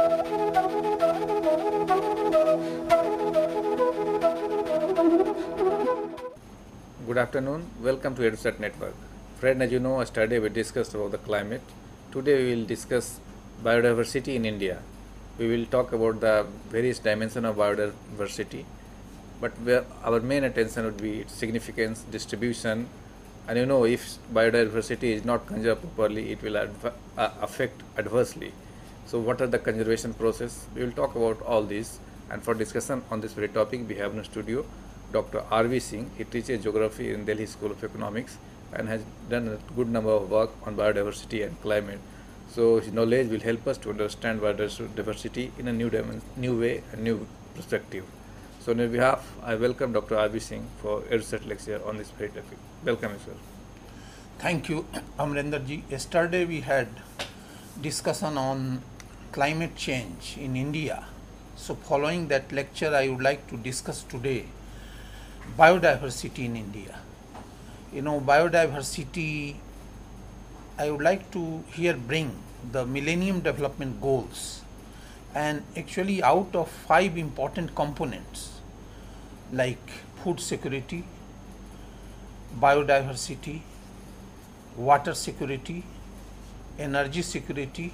Good afternoon. Welcome to EduSat Network. Friend, as you know, yesterday we discussed about the climate. Today we will discuss biodiversity in India. We will talk about the various dimensions of biodiversity, but our main attention would be its significance, distribution, and if biodiversity is not conserved properly, it will affect adversely. So what are the conservation process? We will talk about all this, and for discussion on this very topic, we have in the studio Dr. R.V. Singh. He teaches geography in Delhi School of Economics and has done a good number of work on biodiversity and climate. So his knowledge will help us to understand biodiversity in a new way, a new perspective. So on your behalf, I welcome Dr. R.V. Singh for EduSat lecture on this very topic. Welcome, sir. Thank you, Amrenderji. Yesterday we had discussion on climate change in India. So following that lecture, I would like to discuss today biodiversity in India. Biodiversity, I would like to here bring the Millennium Development Goals, and actually out of 5 important components like food security, biodiversity, water security, energy security,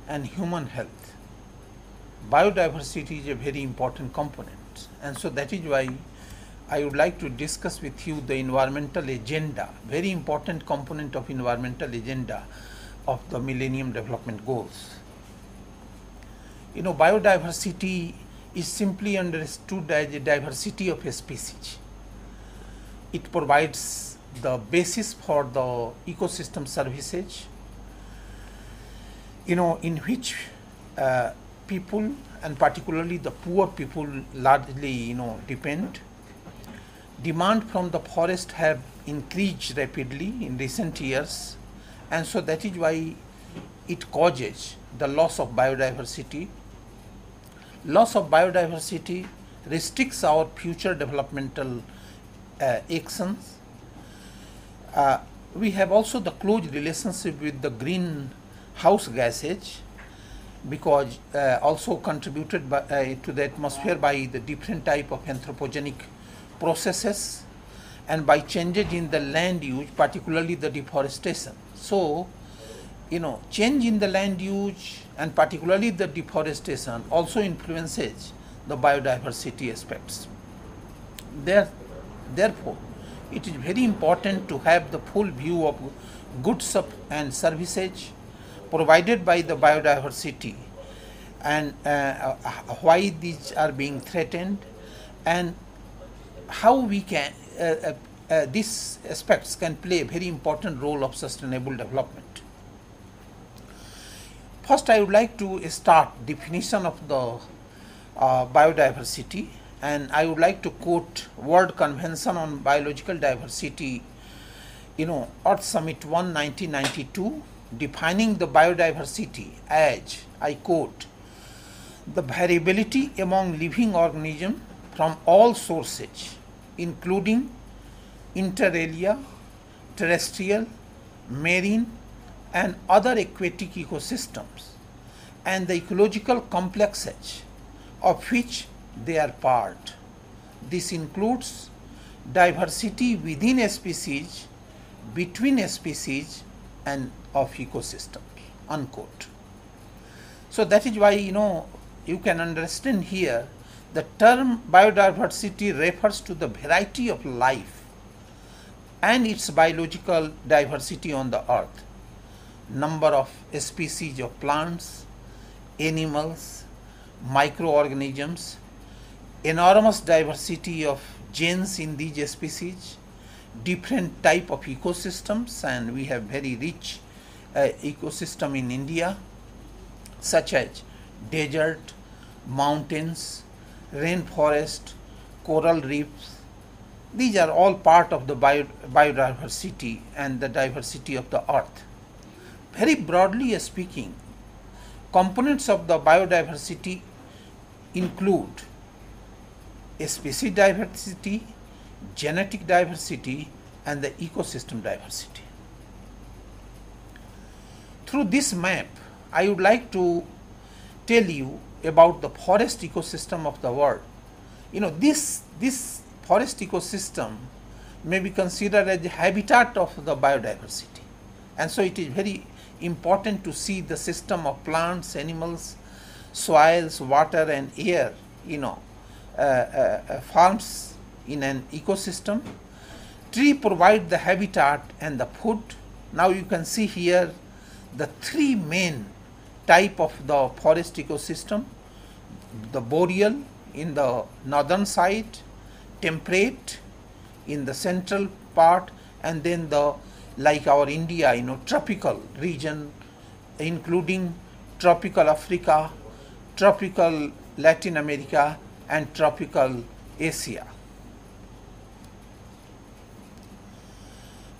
and human health. Biodiversity is a very important component, and so that is why I would like to discuss with you the environmental agenda, very important component of environmental agenda of the Millennium Development Goals. Biodiversity is simply understood as a diversity of a species. It provides the basis for the ecosystem services, in which people, and particularly the poor people, largely depend. Demand from the forest have increased rapidly in recent years, and so that is why it causes the loss of biodiversity. Loss of biodiversity restricts our future developmental actions. We have also the close relationship with the greenhouse gases, because also contributed to the atmosphere by the different type of anthropogenic processes and by changes in the land use, particularly the deforestation. So, change in the land use and particularly the deforestation also influences the biodiversity aspects. Therefore, it is very important to have the full view of goods and services provided by the biodiversity, and why these are being threatened, and how we can these aspects can play a very important role of sustainable development. First, I would like to start definition of the biodiversity, and I would like to quote World Convention on Biological Diversity, Earth Summit 1 1992, defining the biodiversity as, I quote, the variability among living organisms from all sources, including inter alia, terrestrial, marine, and other aquatic ecosystems, and the ecological complexes of which they are part. This includes diversity within a species, between a species, and of ecosystems, unquote. So that is why you can understand here the term biodiversity refers to the variety of life and its biological diversity on the earth, number of species of plants, animals, microorganisms, enormous diversity of genes in these species, different type of ecosystems, and we have very rich ecosystem in India, such as desert, mountains, rainforest, coral reefs. These are all part of the biodiversity and the diversity of the earth. Very broadly speaking, components of the biodiversity include species diversity, genetic diversity, and the ecosystem diversity. Through this map, I would like to tell you about the forest ecosystem of the world. This forest ecosystem may be considered as the habitat of the biodiversity, and so it is very important to see the system of plants, animals, soils, water and air, forms in an ecosystem. Tree provide the habitat and the food. Now you can see here the three main type of the forest ecosystem: the boreal in the northern side, temperate in the central part, and then the, like our India, tropical region, including tropical Africa, tropical Latin America and tropical Asia.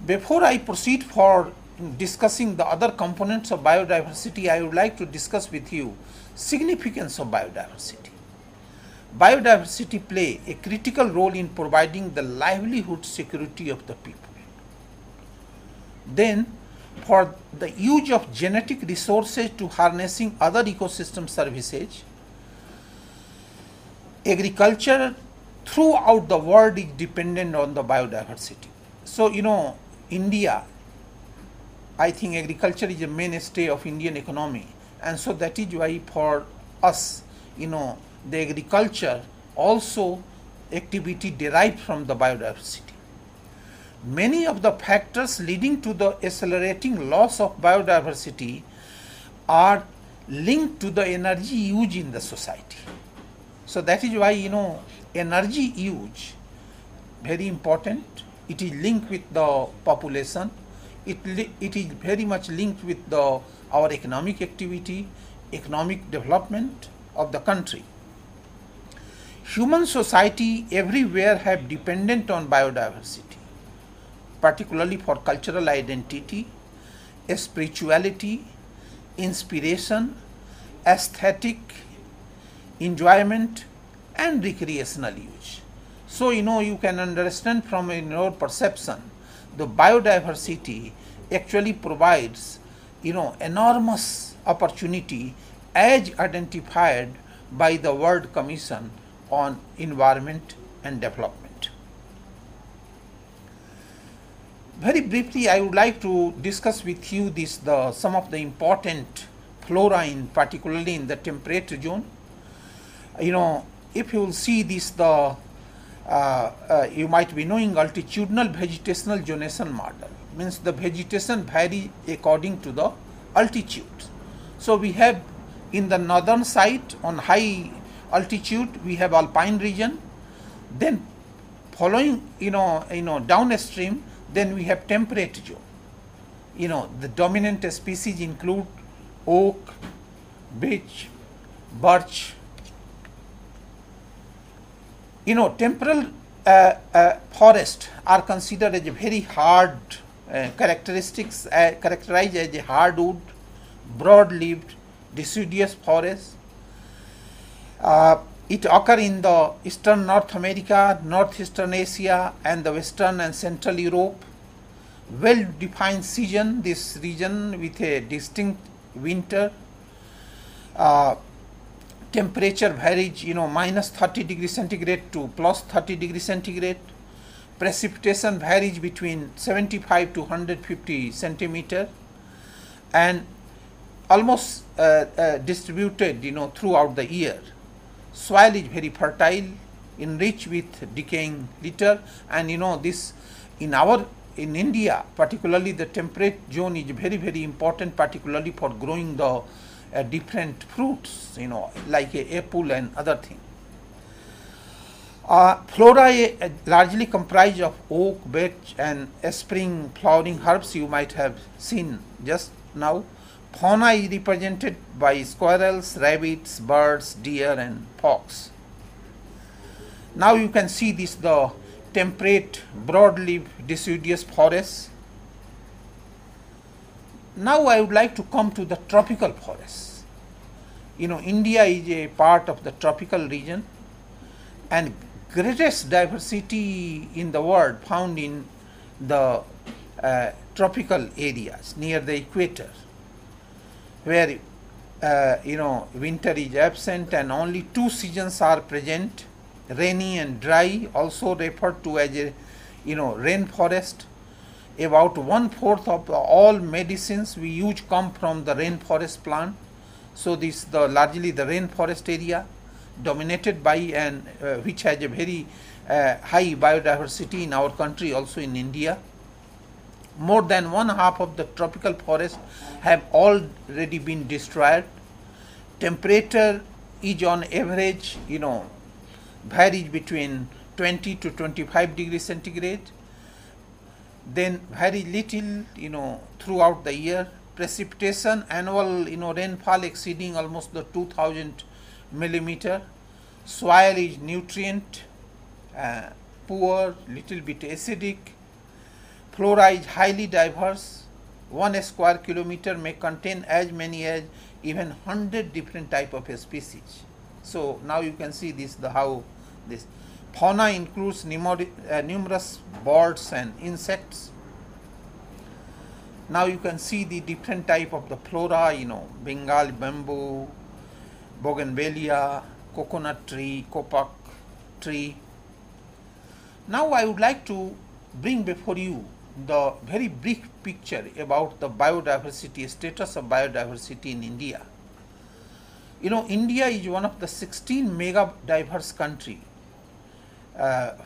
Before I proceed for discussing the other components of biodiversity, I would like to discuss with you significance of biodiversity. Biodiversity play a critical role in providing the livelihood security of the people. Then, for the use of genetic resources to harnessing other ecosystem services, agriculture throughout the world is dependent on the biodiversity. So, India, I think agriculture is a mainstay of Indian economy, and so that is why for us, the agriculture also activity derived from the biodiversity. Many of the factors leading to the accelerating loss of biodiversity are linked to the energy use in the society. So that is why energy use very important. It is linked with the population. It is very much linked with our economic activity, economic development of the country. Human society everywhere have dependent on biodiversity, particularly for cultural identity, spirituality, inspiration, aesthetic, enjoyment and recreational use. So you can understand from your perception, the biodiversity actually provides enormous opportunity as identified by the World Commission on Environment and Development. Very briefly, I would like to discuss with you some of the important flora particularly in the temperate zone. If you will see this, you might be knowing altitudinal vegetational zonation model, means the vegetation vary according to the altitude. So we have in the northern side on high altitude we have alpine region, then following downstream then we have temperate zone. The dominant species include oak, beech, birch. Temporal forests are considered as a very hard characterized as a hardwood, broad-leaved, deciduous forest. It occurs in the eastern North America, northeastern Asia and the western and central Europe. Well-defined season, this region with a distinct winter. Temperature varies, minus 30 degrees centigrade to plus 30 degrees centigrade. Precipitation varies between 75 to 150 centimeter and almost distributed, throughout the year. Soil is very fertile, enriched with decaying litter, and this in India, particularly the temperate zone is very, very important, particularly for growing the different fruits, like apple and other things. Flora largely comprised of oak, beech and spring flowering herbs you might have seen just now. Fauna is represented by squirrels, rabbits, birds, deer and fox. Now you can see the temperate broadleaf deciduous forests. Now I would like to come to the tropical forests. India is a part of the tropical region, and greatest diversity in the world found in the tropical areas near the equator, where winter is absent and only two seasons are present, rainy and dry, also referred to as a rainforest. About 1/4 of all medicines we use come from the rainforest plant. So this the largely the rainforest area dominated by and which has a very high biodiversity in our country, also in India. More than 1/2 of the tropical forests have already been destroyed. Temperature is on average, varies between 20 to 25 degrees centigrade. Then very little, throughout the year. Precipitation, annual, rainfall exceeding almost the 2000 millimeter. Soil is nutrient poor, little bit acidic. Flora is highly diverse. 1 square kilometer may contain as many as even 100 different type of species. So now you can see this how this fauna includes numerous birds and insects. Now you can see the different type of the flora, Bengal bamboo, bougainvillea, coconut tree, copac tree. Now I would like to bring before you the very brief picture about the biodiversity, status of biodiversity in India. India is one of the 16 mega diverse country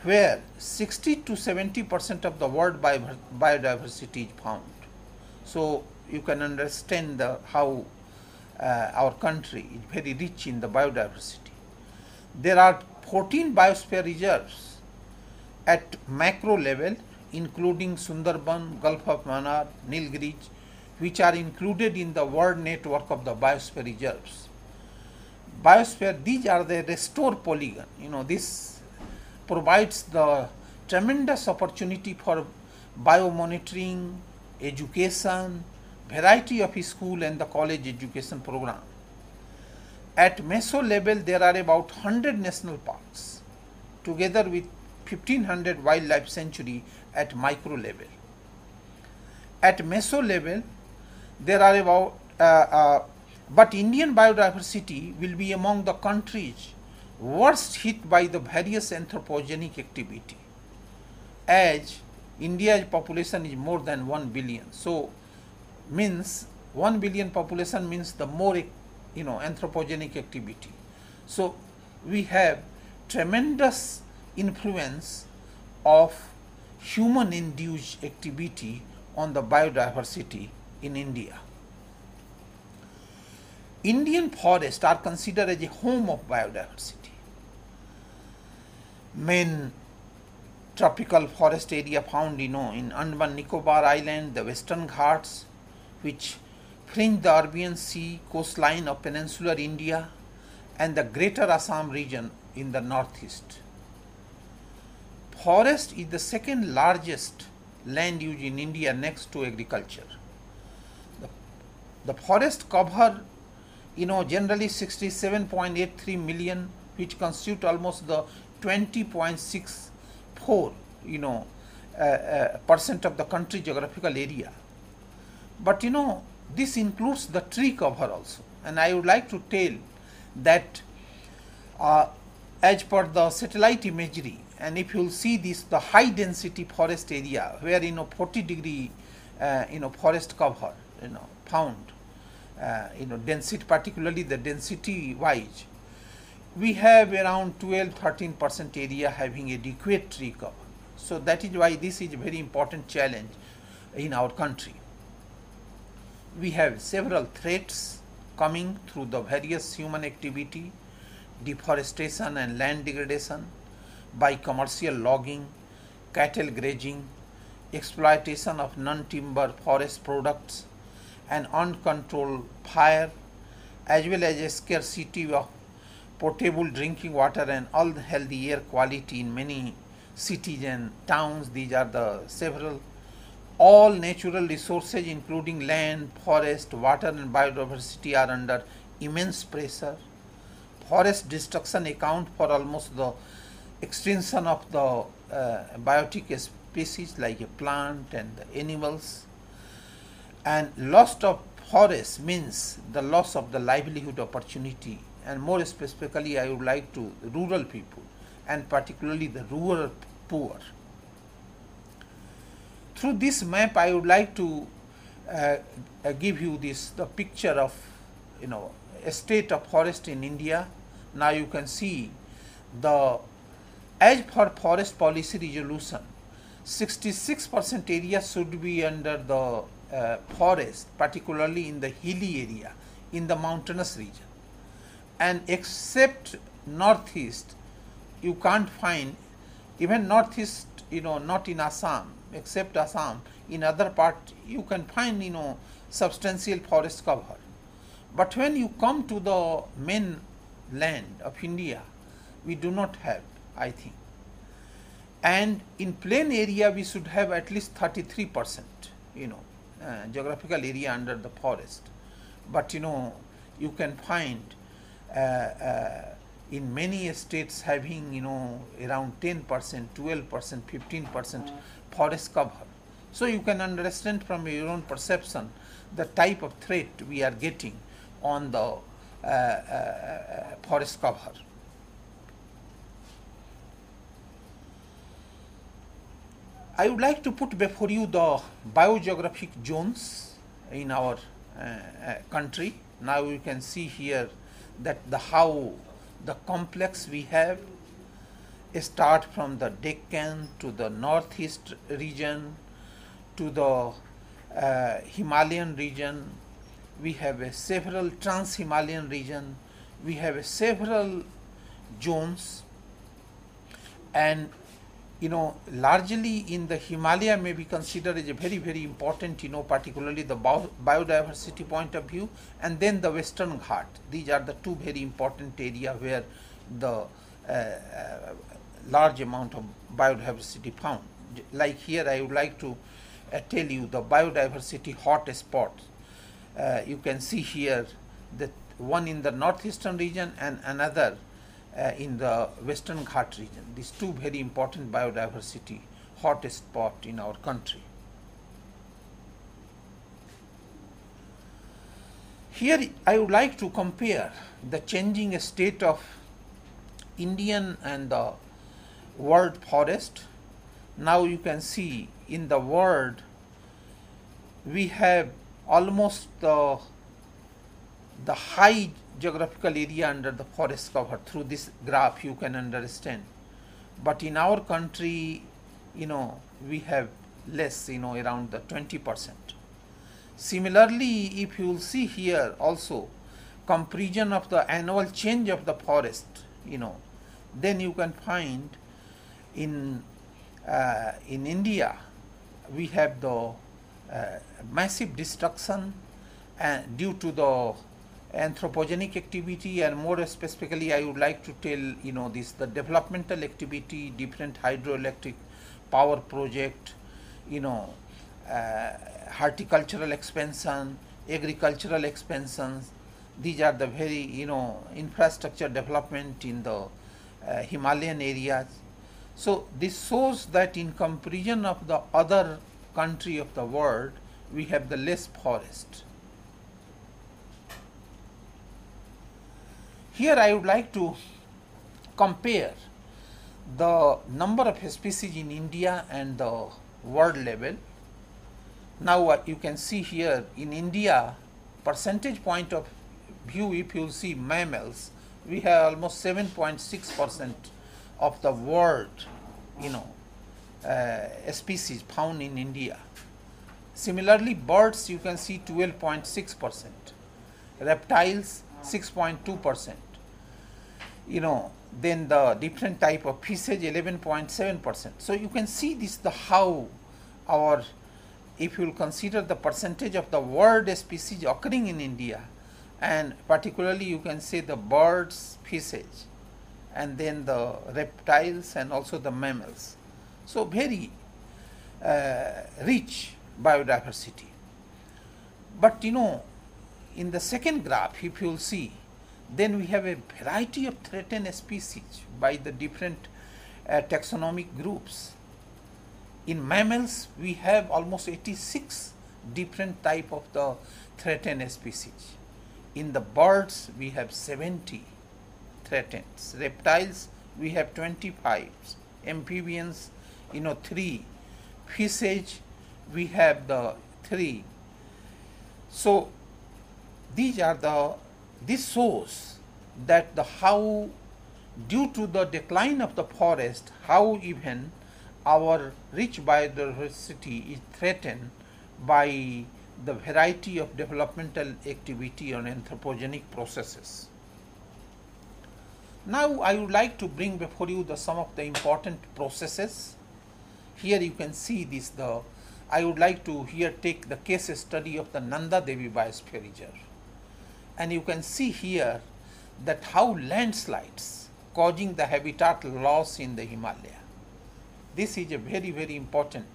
where 60 to 70% of the world biodiversity is found. So you can understand how our country is very rich in the biodiversity. There are 14 biosphere reserves at macro level, including Sundarban, Gulf of Mannar, Nilgiri, which are included in the world network of the biosphere reserves. Biosphere, these are the restore polygon. This provides the tremendous opportunity for biomonitoring, education, variety of school and the college education program. At meso level, there are about 100 national parks, together with 1500 wildlife sanctuary at micro level. At meso level, there are about, but Indian biodiversity will be among the countries worst hit by the various anthropogenic activity, as India's population is more than 1 billion. So means 1 billion population means the more anthropogenic activity. So we have tremendous influence of human induced activity on the biodiversity in India. Indian forests are considered as a home of biodiversity. Main tropical forest area found in Andaman Nicobar Island, the Western Ghats, which fringe the Arabian Sea coastline of peninsular India, and the greater Assam region in the northeast. Forest is the second largest land use in India next to agriculture. The forest cover generally 67.83 million, which constitute almost the 20.64 percent of the country geographical area. But this includes the tree cover also, and I would like to tell that as per the satellite imagery, and if you will see this, the high density forest area where 40 degree forest cover found, density, particularly the density wise, we have around 12-13% area having adequate tree cover. So that is why this is a very important challenge in our country. We have several threats coming through the various human activity, deforestation and land degradation by commercial logging, cattle grazing, exploitation of non-timber forest products, and uncontrolled fire, as well as a scarcity of potable drinking water and unhealthy air quality in many cities and towns. These are the several. All natural resources including land, forest, water and biodiversity are under immense pressure. Forest destruction account for almost the extinction of the biotic species like a plant and the animals, and loss of forest means the loss of the livelihood opportunity, and more specifically I would like to rural people and particularly the rural poor. Through this map I would like to give you the picture of a state of forest in India. Now you can see as per forest policy resolution, 66% area should be under the forest, particularly in the hilly area, in the mountainous region. And except northeast, you can't find, even northeast, not in Assam, except Assam, in other part you can find, substantial forest cover. But when you come to the main land of India, we do not have, I think. And in plain area we should have at least 33%, geographical area under the forest. But you can find in many states having around 10%, 12%, 15% forest cover. So you can understand from your own perception the type of threat we are getting on the forest cover. I would like to put before you the biogeographic zones in our country. Now you can see here that how the complex we have start from the Deccan to the northeast region to the Himalayan region. We have several trans-Himalayan region. We have several zones, and largely in the Himalaya may be considered as a very, very important, particularly the biodiversity point of view, and then the Western Ghat. These are the two very important areas where the large amount of biodiversity found. Like here I would like to tell you the biodiversity hot spots. You can see here that one in the northeastern region and another in the Western Ghat region. These two very important biodiversity hot spot in our country. Here I would like to compare the changing state of Indian and the world forest. Now you can see in the world we have almost the high geographical area under the forest cover. Through this graph you can understand, but in our country we have less, around the 20%. Similarly, if you will see here also comparison of the annual change of the forest, then you can find in India we have the massive destruction due to the anthropogenic activity, and more specifically I would like to tell the developmental activity, different hydroelectric power project, horticultural expansion, agricultural expansions. These are the very infrastructure development in the Himalayan areas. So this shows that in comparison of the other country of the world we have the less forest. Here I would like to compare the number of species in India and the world level. Now you can see here in India, percentage point of view, if you see mammals, we have almost 7.6% of the world species found in India. Similarly, birds you can see 12.6%, reptiles 6.2%, then the different type of fishes 11.7%. So you can see this how our, if you will consider the percentage of the world species occurring in India, and particularly you can say the birds, fishes, and then the reptiles and also the mammals. So very rich biodiversity. But in the second graph, if you will see, then we have a variety of threatened species by the different taxonomic groups. In mammals, we have almost 86 different type of the threatened species. In the birds, we have 70 threatened. Reptiles, we have 25. Amphibians, 3. Fishes, we have the 3. So this shows that how due to the decline of the forest, how even our rich biodiversity is threatened by the variety of developmental activity on anthropogenic processes. Now I would like to bring before you some of the important processes. Here you can see this. I would like to here take the case study of the Nanda Devi Biosphere Reserve, and you can see here that how landslides causing the habitat loss in the Himalaya. This is a very, very important,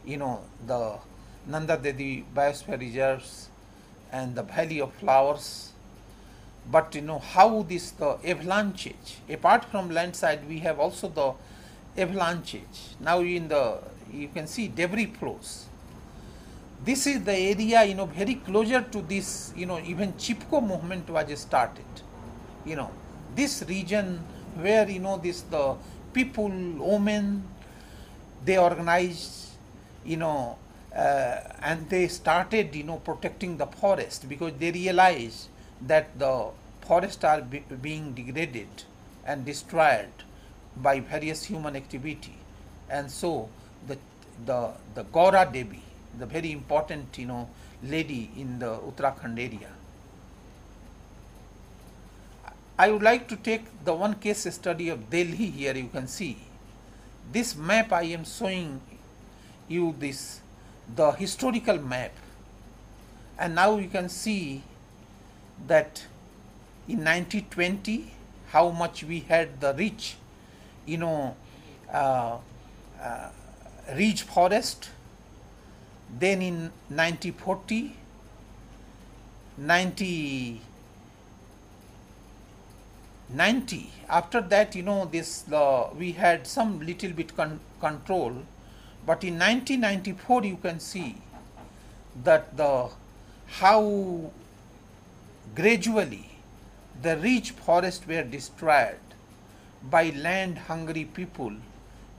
the Nanda Devi Biosphere Reserves and the Valley of Flowers. But how the avalanches, apart from landslide, we have also the avalanches. Now you can see debris flows. This is the area, very closer to this, even Chipko movement was started. This region where, the people, women, they organized, and they started, protecting the forest, because they realized that the forests are being degraded and destroyed by various human activity. And so the Gaura Devi, the very important, lady in the Uttarakhand area. I would like to take the one case study of Delhi. Here you can see this map. I am showing you the historical map, and now you can see that in 1920 how much we had the rich, rich forest. Then in 1940, 1990, after that, we had some little bit control, but in 1994 you can see that how gradually the rich forests were destroyed by land hungry people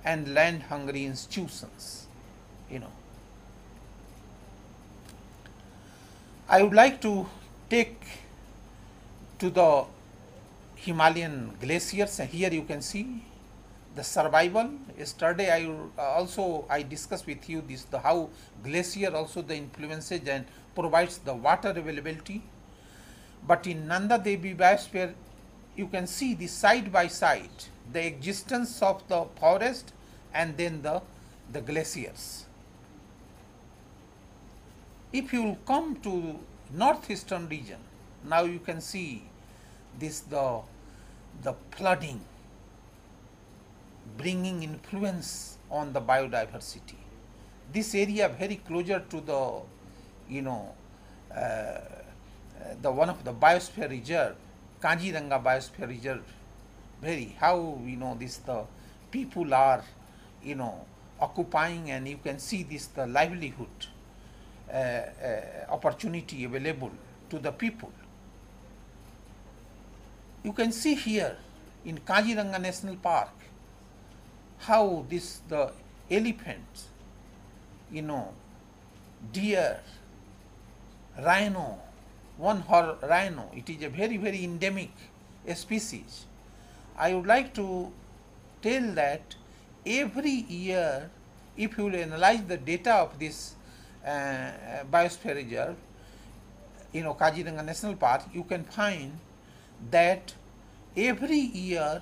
and land hungry institutions. I would like to take to the Himalayan glaciers, and here you can see the survival. Yesterday I discussed with you how glacier also the influences and provides the water availability. But in Nanda Devi Biosphere, you can see the side by side the existence of the forest and then the glaciers. If you come to northeastern region, now you can see the flooding bringing influence on the biodiversity. This area very closer to the one of the biosphere reserve, Kaziranga Biosphere Reserve, how the people are occupying, and you can see the livelihood opportunity available to the people. You can see here in Kaziranga National Park how the elephants, deer, rhino, one-horn rhino, it is a very, very endemic species. I would like to tell that every year, if you will analyze the data of this biosphere reserve, Kaziranga National Park, you can find that every year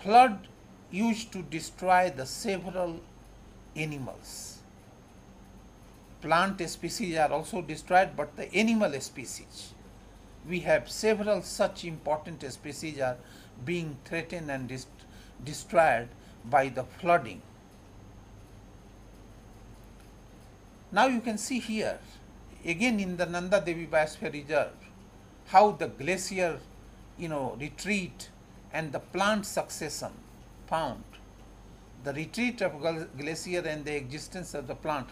flood used to destroy the several animals. Plant species are also destroyed, but the animal species, we have several such important species are being threatened and destroyed by the flooding. Now you can see here again in the Nanda Devi Biosphere Reserve how the glacier retreat and the plant succession found. The retreat of glacier and the existence of the plant.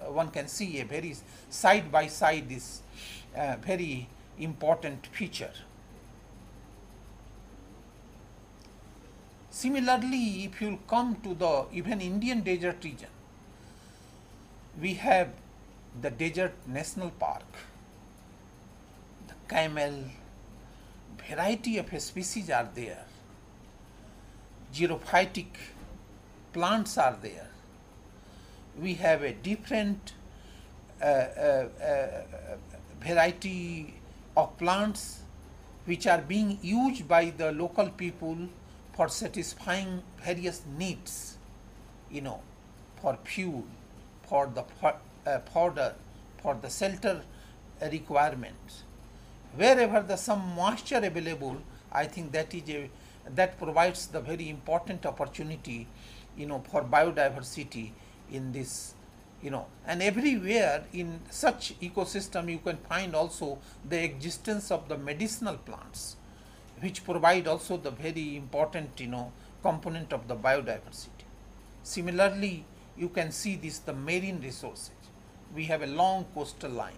one can see a very side by side this very important feature. Similarly, if you come to the even Indian desert region, we have the Desert National Park, the camel, variety of species are there, xerophytic plants are there. We have a different variety of plants which are being used by the local people for satisfying various needs, for fuel, for the fodder, for the shelter requirements. Wherever the some moisture available, I think that provides the very important opportunity, for biodiversity in this, and everywhere in such ecosystem you can find also the existence of the medicinal plants, which provide also the very important, component of the biodiversity. Similarly, you can see the marine resources. We have a long coastal line,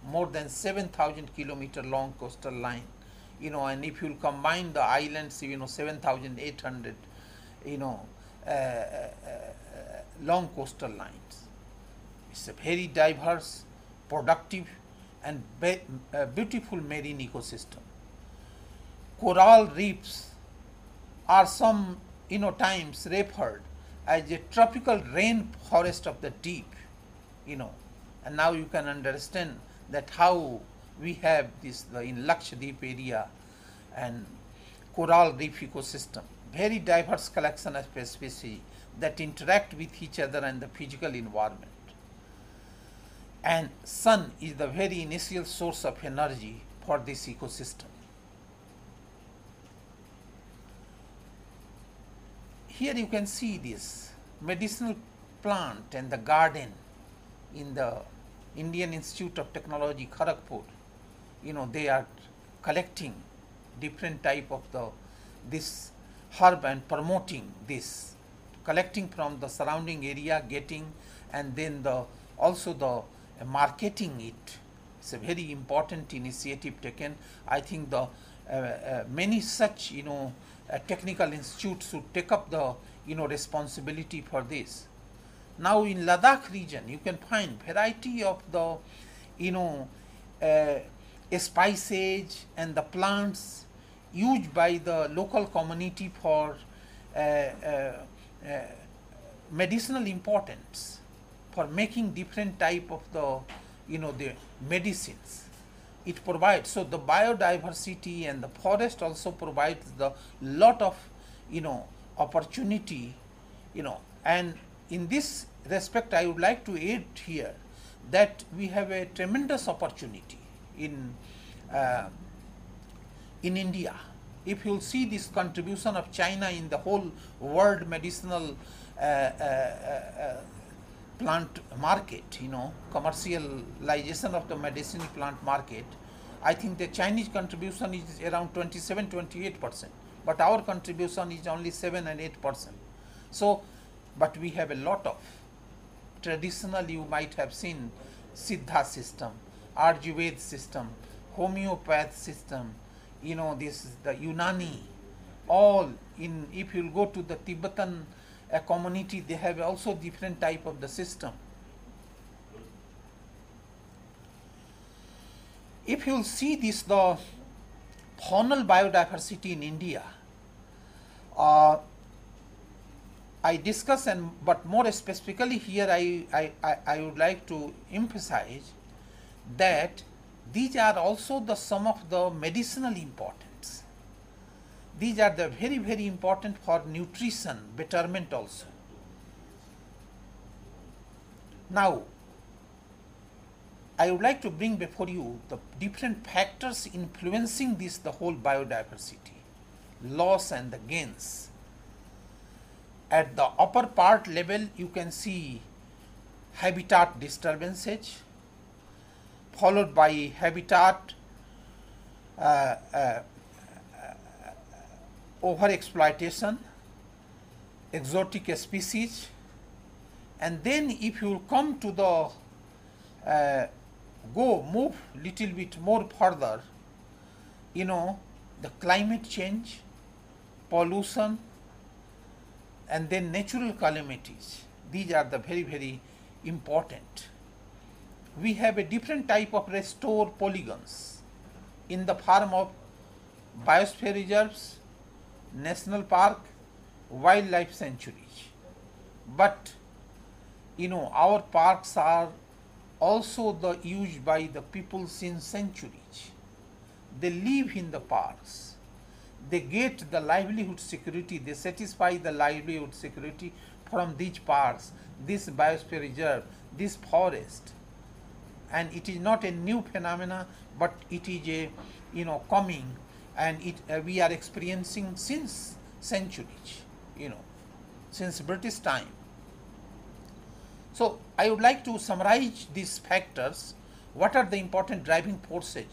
more than 7,000 kilometer long coastal line, and if you combine the islands, 7,800, long coastal lines. It's a very diverse, productive, and beautiful marine ecosystem. Coral reefs are some, times referred as a tropical rainforest of the deep, and now you can understand that how we have this in Lakshadweep area and coral reef ecosystem, very diverse collection of species that interact with each other and the physical environment. And sun is the very initial source of energy for this ecosystem. Here you can see this medicinal plant and the garden in the Indian Institute of Technology, Kharagpur. They are collecting different type of this herb and promoting this, collecting from the surrounding area, getting, and then also the marketing it. It's a very important initiative taken. I think the many such technical institutes should take up the responsibility for this. Now in Ladakh region, you can find variety of the spices and the plants used by the local community for medicinal importance, for making different type of the medicines. It provides, so the biodiversity and the forest also provides the lot of opportunity, and in this respect I would like to add here that we have a tremendous opportunity in India. If you will see this contribution of China in the whole world medicinal plant market, commercialization of the medicinal plant market, I think the Chinese contribution is around 27-28%, but our contribution is only 7 and 8%. So, but we have a lot of traditional, you might have seen Siddha system, Ayurveda system, homeopath system, this is the Unani, all in, if you will go to the Tibetan community, they have also different type of the system. If you will see this, the faunal biodiversity in India, I discuss, but more specifically here I would like to emphasize that these are also some of the medicinal importance. These are the very, very important for nutrition betterment also. Now, I would like to bring before you the different factors influencing the whole biodiversity, loss and the gains. At the upper part level, you can see habitat disturbances, followed by habitat overexploitation, exotic species, And then if you come to the move little bit more further, the climate change, pollution, and then natural calamities. These are the very, very important. We have a different type of restore polygons in the form of biosphere reserves, national park, wildlife sanctuaries. But our parks are also used by the people since centuries. They live in the parks. They get the livelihood security. They satisfy the livelihood security from these parks, this biosphere reserve, this forest. And it is not a new phenomena, but it is a coming, and we are experiencing since centuries, since British time. So I would like to summarize these factors. What are the important driving forces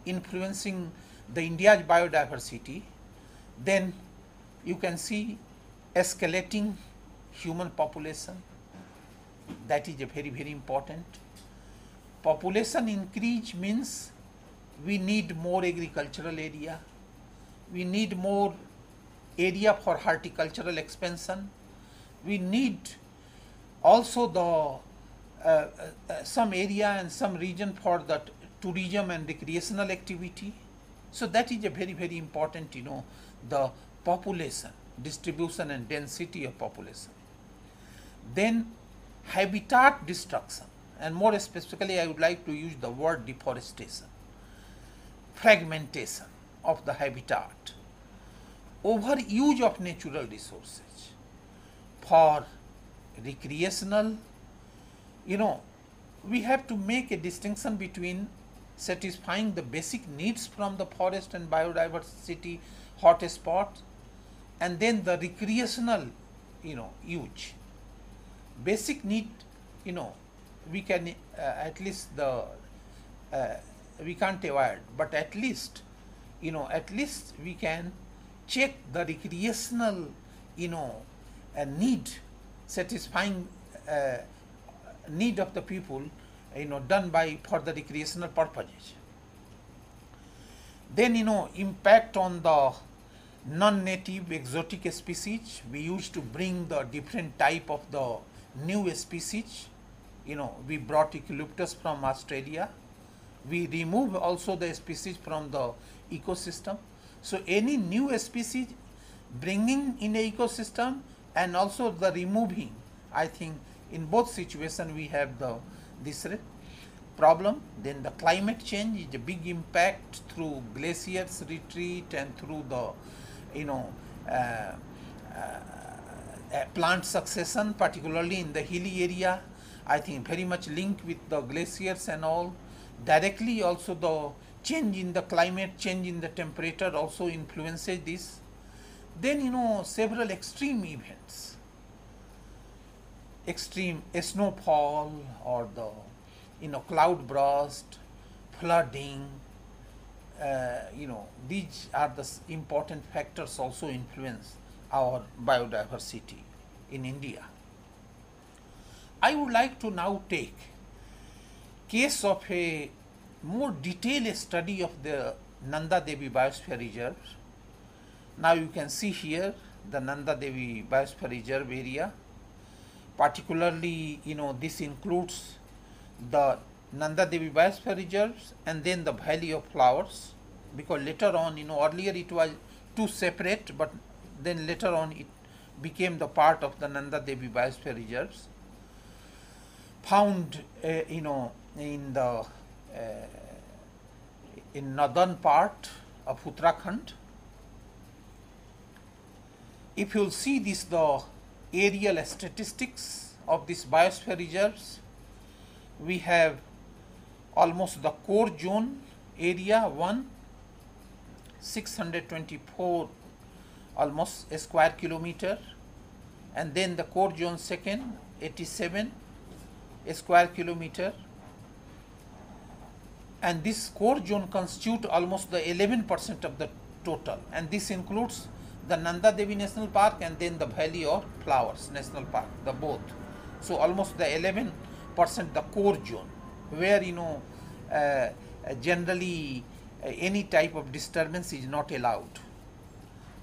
influencing the India's biodiversity? Then you can see escalating human population. That is a very, very important. Population increase means we need more agricultural area. We need more area for horticultural expansion. We need also the some area and some region for the tourism and recreational activity. So that is a very, very important, the population, distribution and density of population. Then habitat destruction, and more specifically I would like to use the word deforestation, fragmentation of the habitat, overuse of natural resources for recreational. We have to make a distinction between satisfying the basic needs from the forest and biodiversity hotspots, and then the recreational use. Basic need, we can at least we can't avoid, but at least we can check the recreational need, satisfying need of the people done for the recreational purposes. Then impact on the non-native exotic species. We used to bring the different type of the new species. We brought eucalyptus from Australia. We remove also the species from the ecosystem. So any new species bringing in a ecosystem and also the removing, I think in both situations we have this problem. Then the climate change is a big impact through glaciers retreat and through the plant succession, particularly in the hilly area. I think very much linked with the glaciers and all. Directly also the change in the climate, change in the temperature also influences this. Then several extreme events, extreme snowfall or the cloud burst, flooding, these are the important factors also influence our biodiversity in India. I would like to now take case of a more detailed study of the Nanda Devi Biosphere Reserve. Now you can see here the Nanda Devi Biosphere Reserve area. Particularly, this includes the Nanda Devi Biosphere Reserves and then the Valley of Flowers, because later on, earlier it was two separate, but then later on it became the part of the Nanda Devi Biosphere Reserves, found in the in northern part of Uttarakhand. If you will see this, the aerial statistics of these biosphere reserves, we have almost the core zone area 624 almost a square kilometer, and then the core zone second 87 a square kilometer, and this core zone constitute almost the 11% of the total, and this includes the Nanda Devi National Park and then the Valley of Flowers National Park, the both. So almost the 11% the core zone, where generally any type of disturbance is not allowed.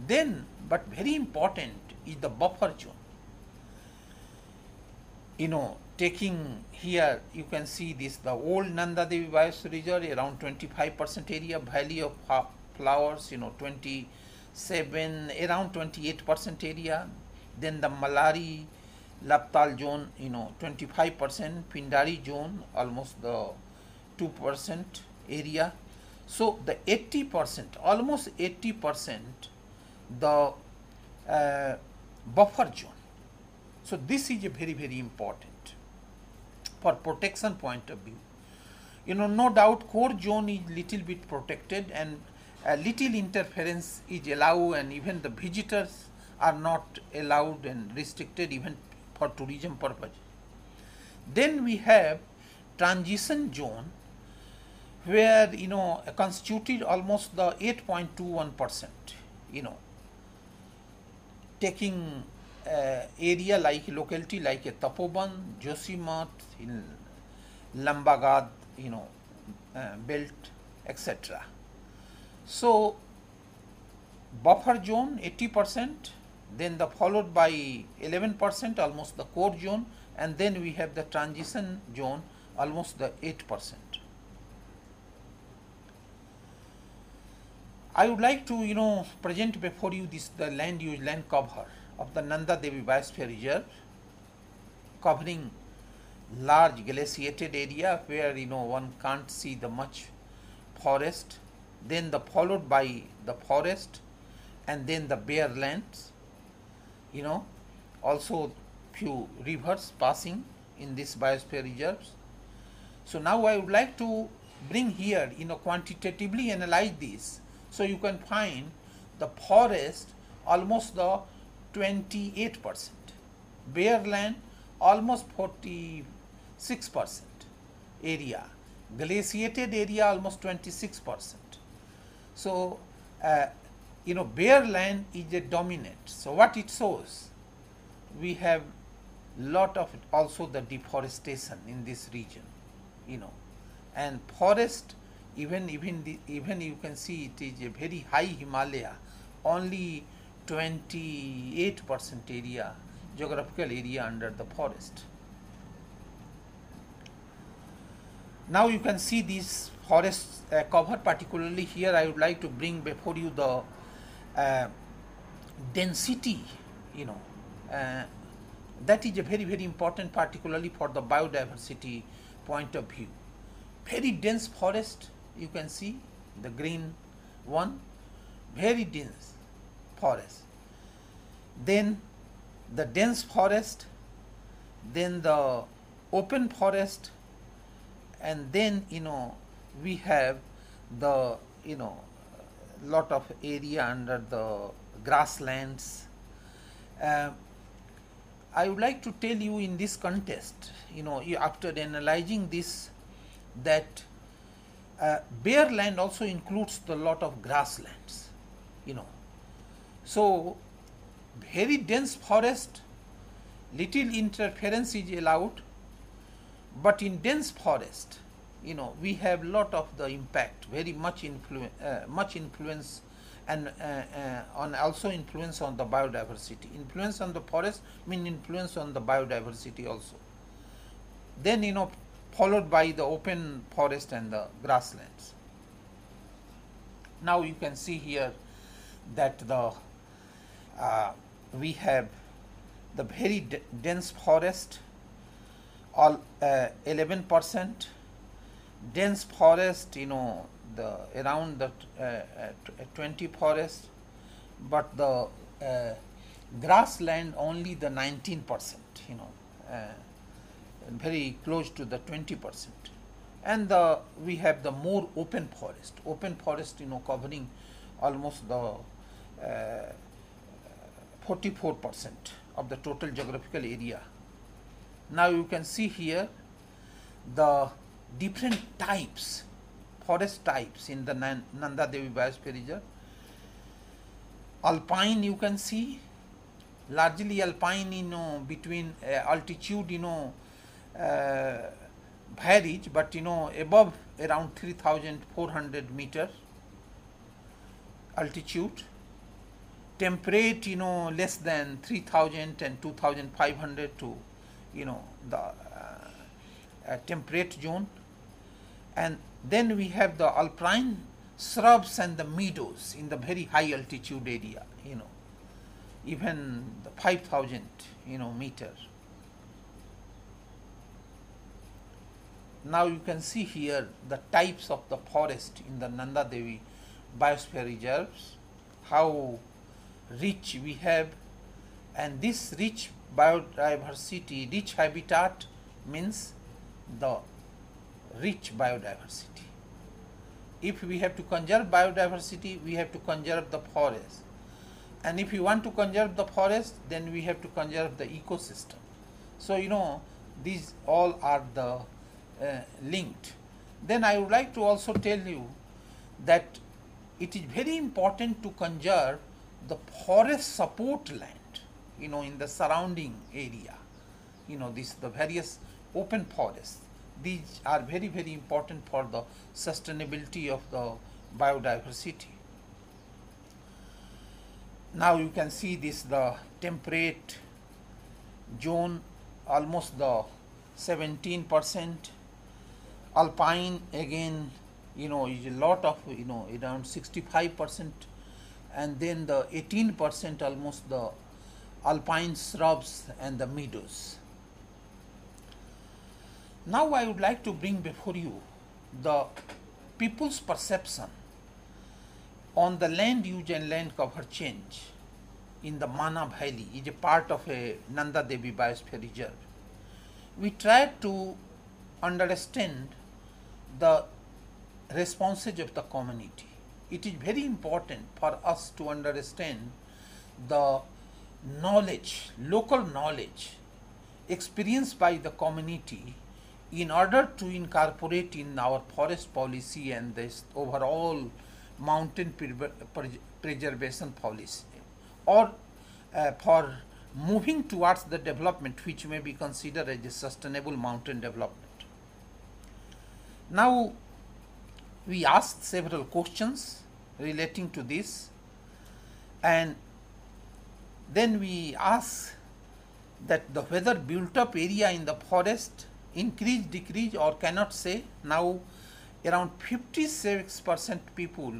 Then, but very important is the buffer zone. Taking here, you can see this, the old Nanda Devi Biosphere Reserve, around 25% area, Valley of Flowers, 27, around 28% area. Then the Malari Laptal zone, 25%, Pindari zone, almost the 2% area. So the 80%, almost 80%, the buffer zone. So this is a very, very important for protection point of view. No doubt core zone is little bit protected, and a little interference is allowed, and even the visitors are not allowed and restricted even for tourism purpose. Then we have transition zone, where constituted almost the 8.21%, taking area like locality like Tapoban, Josimath, Lambagad, belt, etc. So buffer zone 80%, then the followed by 11%, almost the core zone, and then we have the transition zone, almost the 8%. I would like to present before you this the land use land cover of the Nanda Devi Biosphere Reserve, covering large glaciated area where one can't see the much forest, then the followed by the forest, and then the bare lands, also few rivers passing in this biosphere reserves. So now I would like to bring here, quantitatively analyze this, so you can find the forest almost the 28%, bare land almost 46% area, glaciated area almost 26%. So bare land is a dominant. So what it shows, we have lot of also the deforestation in this region, and forest, even you can see it is a very high Himalaya, only 28% area, geographical area under the forest. Now you can see this forest cover, particularly here I would like to bring before you the density, that is a very, very important, particularly for the biodiversity point of view. Very dense forest, you can see the green one, very dense forest. Then the dense forest, then the open forest, and then we have the lot of area under the grasslands. I would like to tell you in this context, after analyzing this, that bare land also includes the lot of grasslands, so very dense forest, little interference is allowed, but in dense forest, we have lot of the impact, very much influence, and also influence on the biodiversity. Influence on the forest mean influence on the biodiversity also. Then followed by the open forest and the grasslands. Now you can see here that we have the very dense forest, all 11%, dense forest, the around the 20 forest, but the grassland only the 19%, very close to the 20%, and we have the more open forest, covering almost the 44% of the total geographical area. Now you can see here the different types, forest types in the Nanda Devi Biosphere Reserve. Alpine you can see, largely alpine, between altitude, varies, but above around 3,400 meter altitude. Temperate, less than 3,000 and 2,500 to, the temperate zone. And then we have the alpine shrubs and the meadows in the very high altitude area, even the 5,000, meter. Now you can see here the types of the forest in the Nanda Devi biosphere reserves, how rich we have, and this rich biodiversity, rich habitat means the rich biodiversity. If we have to conserve biodiversity, we have to conserve the forest. And if we want to conserve the forest, then we have to conserve the ecosystem. So, these all are the linked. Then I would like to also tell you that it is very important to conserve the forest support land, in the surrounding area, the various open forests. These are very, very important for the sustainability of the biodiversity. Now you can see this, the temperate zone, almost the 17%. Alpine again, is a lot of, around 65%. And then the 18% almost the alpine shrubs and the meadows. Now I would like to bring before you the people's perception on the land use and land cover change in the Mana Valley is a part of a Nanda Devi Biosphere Reserve. We tried to understand the responses of the community. It is very important for us to understand the knowledge, local knowledge experienced by the community in order to incorporate in our forest policy and this overall mountain preservation policy, or for moving towards the development which may be considered as a sustainable mountain development. Now we asked several questions relating to this, and then we asked that the whether built up area in the forest increase, decrease, or cannot say. Now around 56% people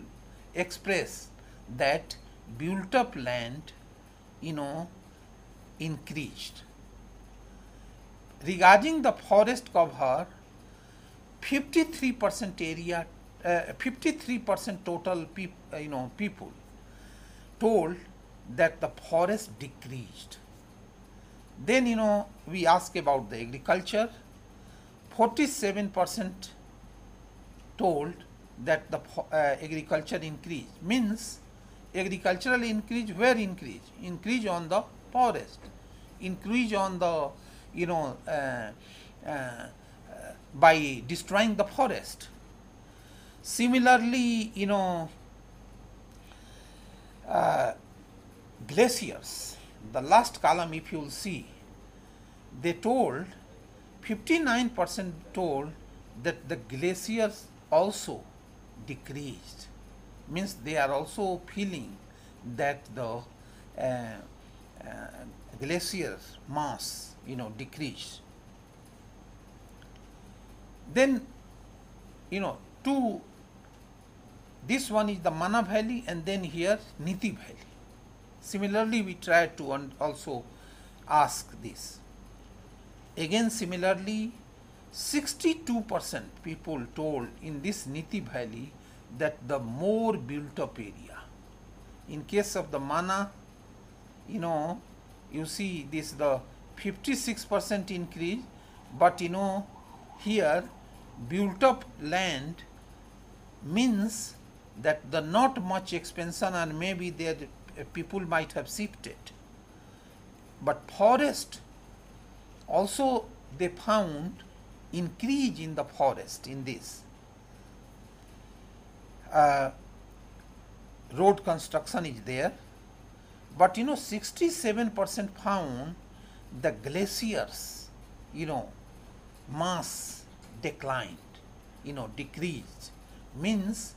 express that built up land, increased. Regarding the forest cover, 53% area, 53% total people told that the forest decreased. Then we ask about the agriculture. 47% told that the agriculture increase, means agricultural increase, where increase? Increase on the forest, increase on the by destroying the forest. Similarly, glaciers, the last column if you will see, they told 59% told that the glaciers also decreased, means they are also feeling that the glaciers mass decreased. Then this one is the Mana Valley, and then here Niti Valley. Similarly, we try to also ask this. Again, similarly, 62% people told in this Niti Valley that the more built up area. In case of the Mana, you see this, the 56% increase, but here built up land means that the not much expansion, and maybe there people might have shifted. But forest also they found increase in the forest in this. Road construction is there. But 67% found the glaciers, mass declined, decreased. Means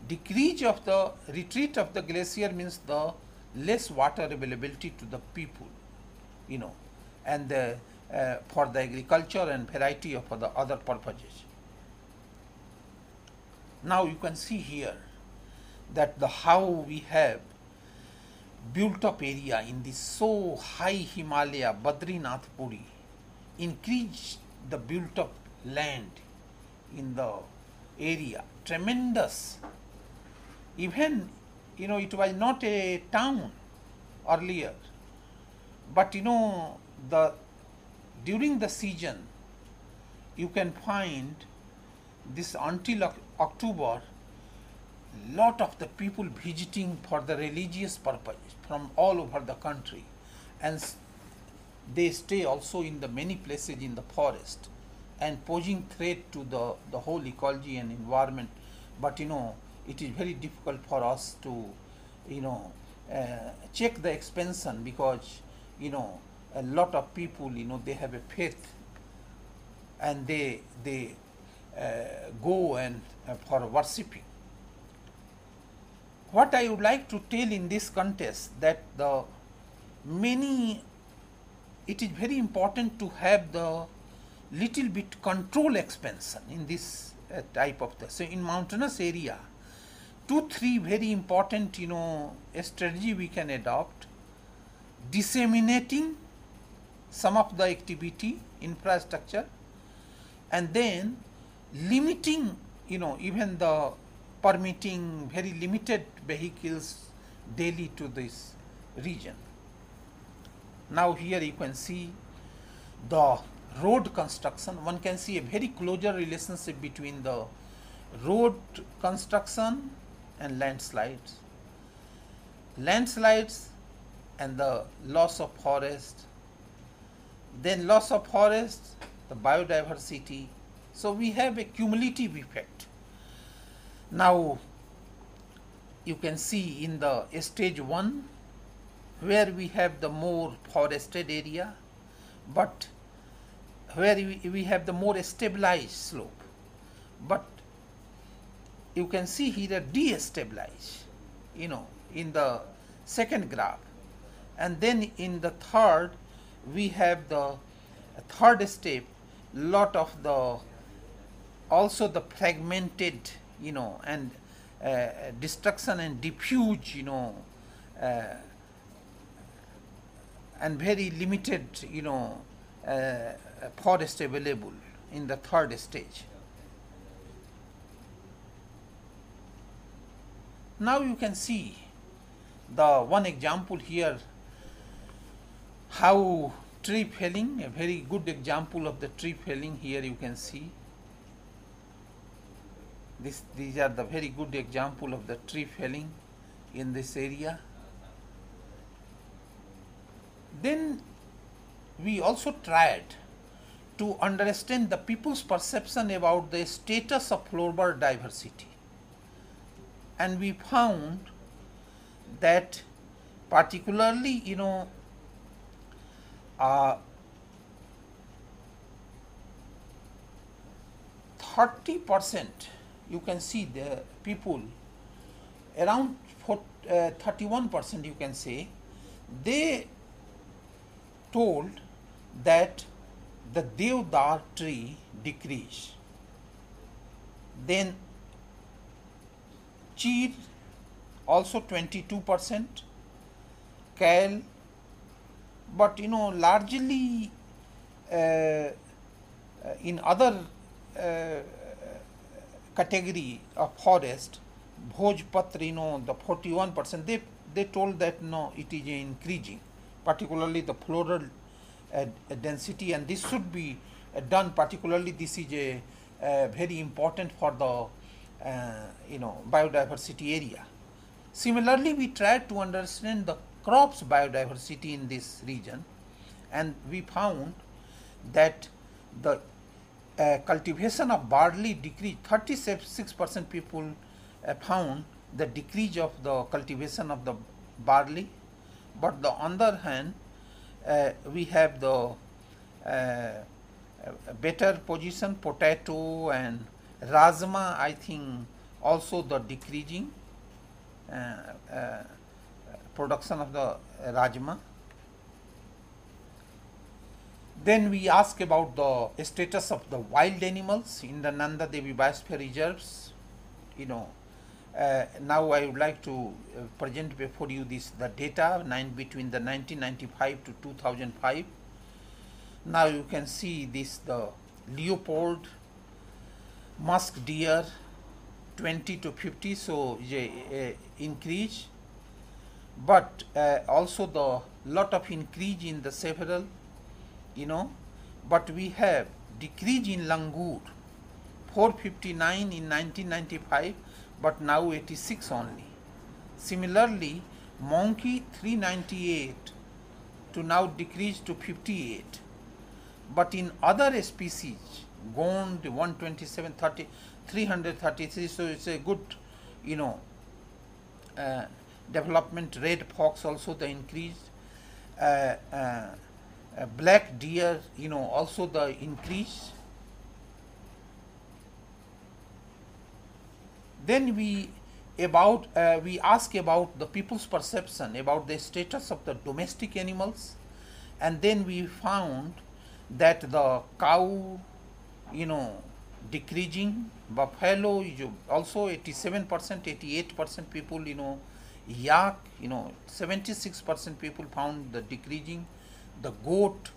decrease of the retreat of the glacier means the less water availability to the people, and for the agriculture and variety of the other purposes. Now you can see here that how we have built up area in this so high Himalaya, Badrinath Puri, increased the built up land in the area, tremendous. Even, it was not a town earlier, but during the season, you can find this until October, lot of the people visiting for the religious purpose from all over the country, and they stay also in the many places in the forest and posing threat to the whole ecology and environment. But it is very difficult for us to check the expansion, because a lot of people they have a faith, and they go and for worshipping. What I would like to tell in this context, that it is very important to have the little bit control expansion in this type of So in mountainous area, 2-3 very important strategy we can adopt: disseminating some of the activity infrastructure, and then limiting even the permitting very limited vehicles daily to this region. Now here you can see the road construction. One can see a very closer relationship between the road construction and landslides and the loss of forest, then loss of forest, the biodiversity. So we have a cumulative effect. Now you can see in the stage 1 where we have the more forested area, but where we have the more stabilized slope, but you can see here destabilized, in the second graph. And then in the third, we have the third step, lot of the also the fragmented, and destruction and diffuse, and very limited, forest available in the third stage. Now you can see the one example here, how tree felling, a very good example of the tree felling. Here you can see these are the very good example of the tree felling in this area. Then we also tried to understand the people's perception about the status of flower diversity, and we found that particularly 30%, you can see the people, around 31% you can say, they told that the Deodar tree decreased. Then Cheer also 22%, Kale, but largely in other category of forest, Bhojpatra, the 41%, they told that no, it is increasing, particularly the floral density, and this should be done. Particularly, this is a very important for the biodiversity area. Similarly, we tried to understand the crops biodiversity in this region, and we found that the cultivation of barley decreased. 36% people found the decrease of the cultivation of the barley, But the other hand, we have the better position potato and rajma, I think also the decreasing production of the rajma. Then we ask about the status of the wild animals in the Nanda Devi biosphere reserves. Now I would like to present before you the data between the 1995 to 2005. Now you can see the leopard, musk deer, 20 to 50, so increase, but also the lot of increase in the several, but we have decrease in langur, 459 in 1995, but now 86 only. Similarly, monkey 398 to now decrease to 58. But in other species, gond 127, 30, 333, so it's a good, development. Red fox also the increase. Black deer, also the increase. Then we ask about the people's perception about the status of the domestic animals, and then we found that the cow, decreasing, buffalo also 87%, 88% people, yak, 76% people found the decreasing, the goat,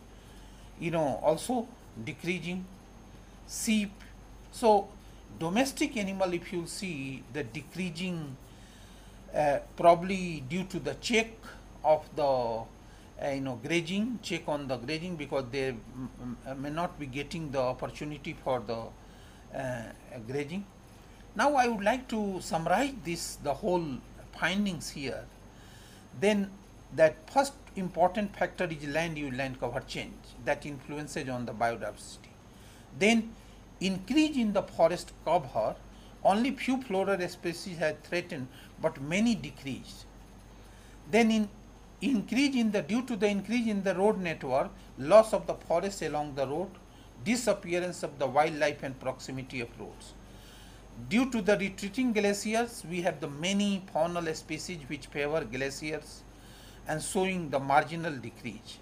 also decreasing, sheep. So domestic animal, if you see the decreasing, probably due to the check of the grazing, check on the grazing, because they may not be getting the opportunity for the grazing. Now I would like to summarize the whole findings here. Then that first important factor is land use, land cover change, that influences on the biodiversity. Then increase in the forest cover, only few floral species had threatened, but many decreased. Then due to the increase in the road network, loss of the forest along the road, disappearance of the wildlife and proximity of roads. Due to the retreating glaciers, we have the many faunal species which favor glaciers and showing the marginal decrease.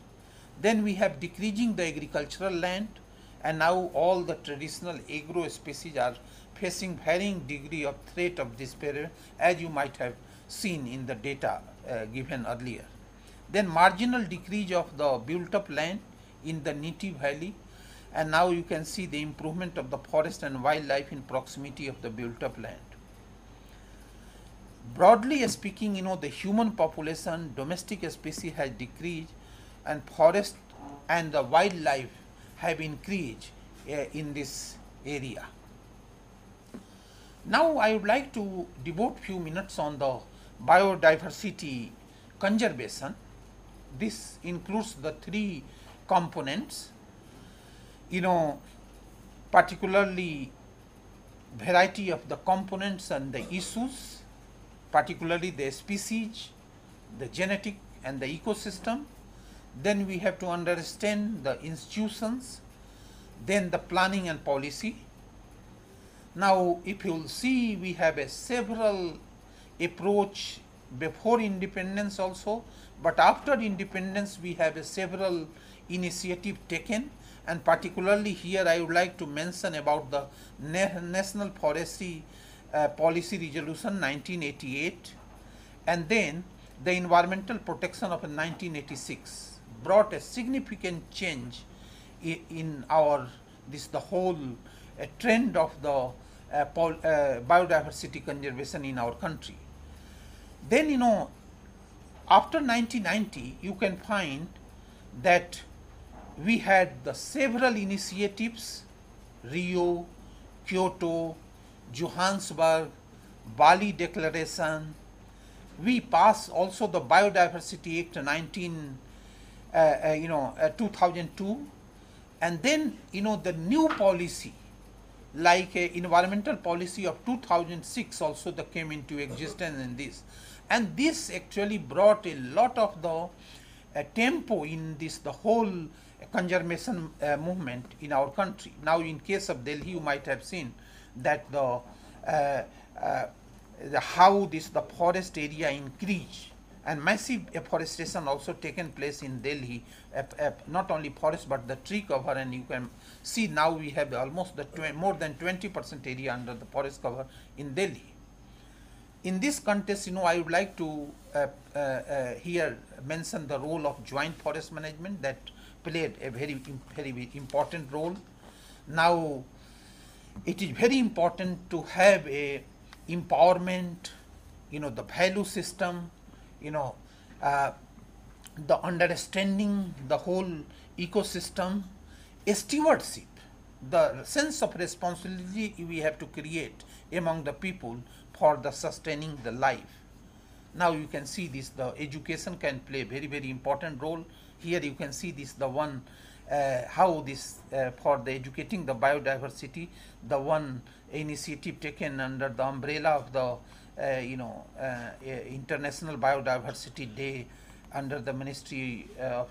Then we have decreasing the agricultural land, and now all the traditional agro species are facing varying degree of threat of disappearance, as you might have seen in the data given earlier. Then marginal decrease of the built up land in the Niti Valley, and now you can see the improvement of the forest and wildlife in proximity of the built up land. Broadly speaking, the human population, domestic species has decreased, and forest and the wildlife have increased in this area. Now I would like to devote few minutes on the biodiversity conservation. This includes the three components, particularly variety of the components and the issues, particularly the species, the genetic and the ecosystem. Then we have to understand the institutions, then the planning and policy. Now if you will see, we have a several approach before independence also, but after independence we have a several initiative taken, and particularly here I would like to mention about the National Forestry Policy Resolution 1988, and then the Environmental Protection of 1986 brought a significant change in the whole trend of the biodiversity conservation in our country. Then after 1990 you can find that we had the several initiatives, Rio, Kyoto, Johannesburg, Bali Declaration. We passed also the Biodiversity Act 2002, and then the new policy like environmental policy of 2006 also that came into existence in this, and this actually brought a lot of the tempo in this the whole conservation movement in our country. Now, in case of Delhi, you might have seen that how the forest area increased, and massive afforestation also taken place in Delhi, not only forest but the tree cover, and you can see now we have almost more than 20% area under the forest cover in Delhi. In this context, I would like to here mention the role of joint forest management that played a very important role. Now, it is very important to have a empowerment, the value system, the understanding the whole ecosystem, a stewardship, the sense of responsibility we have to create among the people for the sustaining the life. Now you can see this, the education can play a very important role. Here you can see this, the one how this for the educating the biodiversity, the one initiative taken under the umbrella of the International Biodiversity Day under the Ministry of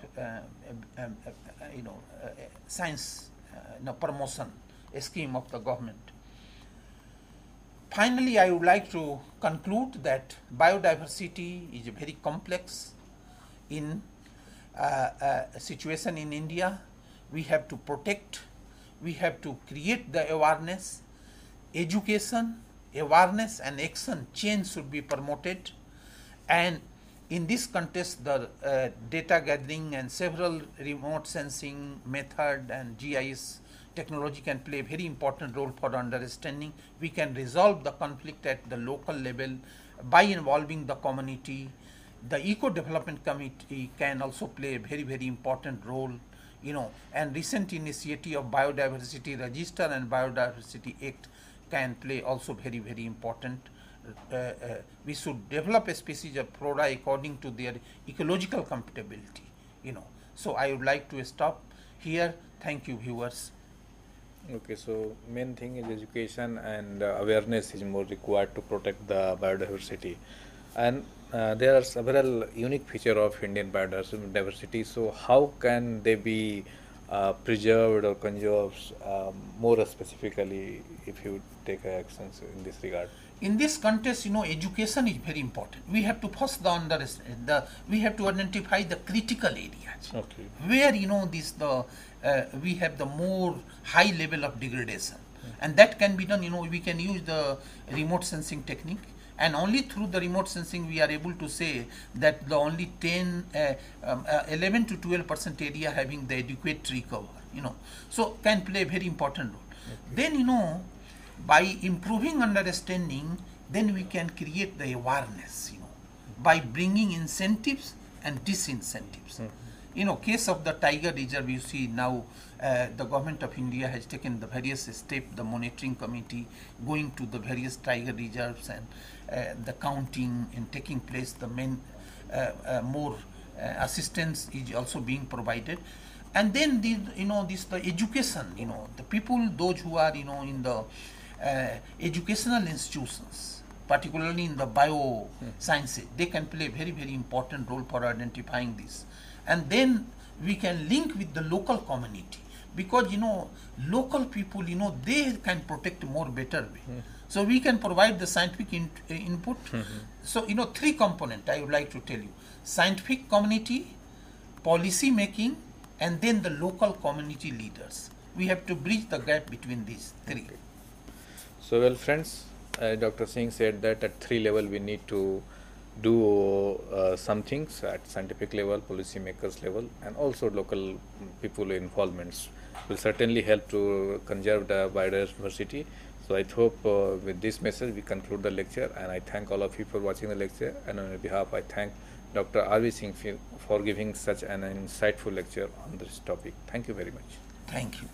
Science promotion scheme of the government. Finally, I would like to conclude that biodiversity is very complex in a situation in India. We have to protect, we have to create the awareness, education, awareness and action change should be promoted, and in this context the data gathering and several remote sensing method and GIS technology can play a very important role for understanding. We can resolve the conflict at the local level by involving the community. The Eco Development Committee can also play a very important role, and recent initiative of Biodiversity Register and Biodiversity Act can play also very important. We should develop a species of flora according to their ecological compatibility, So I would like to stop here. Thank you, viewers. Okay, so main thing is education and awareness is more required to protect the biodiversity, and there are several unique features of Indian biodiversity. So how can they be preserved or conserved more specifically if you take actions in this regard? In this context, education is very important. We have to first we have to identify the critical areas where we have the more high level of degradation, and that can be done. We can use the remote sensing technique, and only through the remote sensing we are able to say that the only 11 to 12% area having the adequate tree cover, so can play a very important role. Then by improving understanding, then we can create the awareness, by bringing incentives and disincentives. Case of the tiger reserve, you see now the government of India has taken the various steps, the monitoring committee going to the various tiger reserves and the counting and taking place, the main more assistance is also being provided. And then the education, the people, those who are in the educational institutions, particularly in the biosciences, they can play a very important role for identifying this. And then we can link with the local community, because local people, they can protect more better way. So we can provide the scientific input. So three components I would like to tell you: scientific community, policy making, and then the local community leaders. We have to bridge the gap between these three. Okay. So well, friends, Dr. Singh said that at 3 level we need to do some things at scientific level, policy makers level, and also local people involvements will certainly help to conserve the biodiversity. So I hope with this message we conclude the lecture, and I thank all of you for watching the lecture, and on your behalf I thank Dr. R.V. Singh for giving such an insightful lecture on this topic. Thank you very much. Thank you.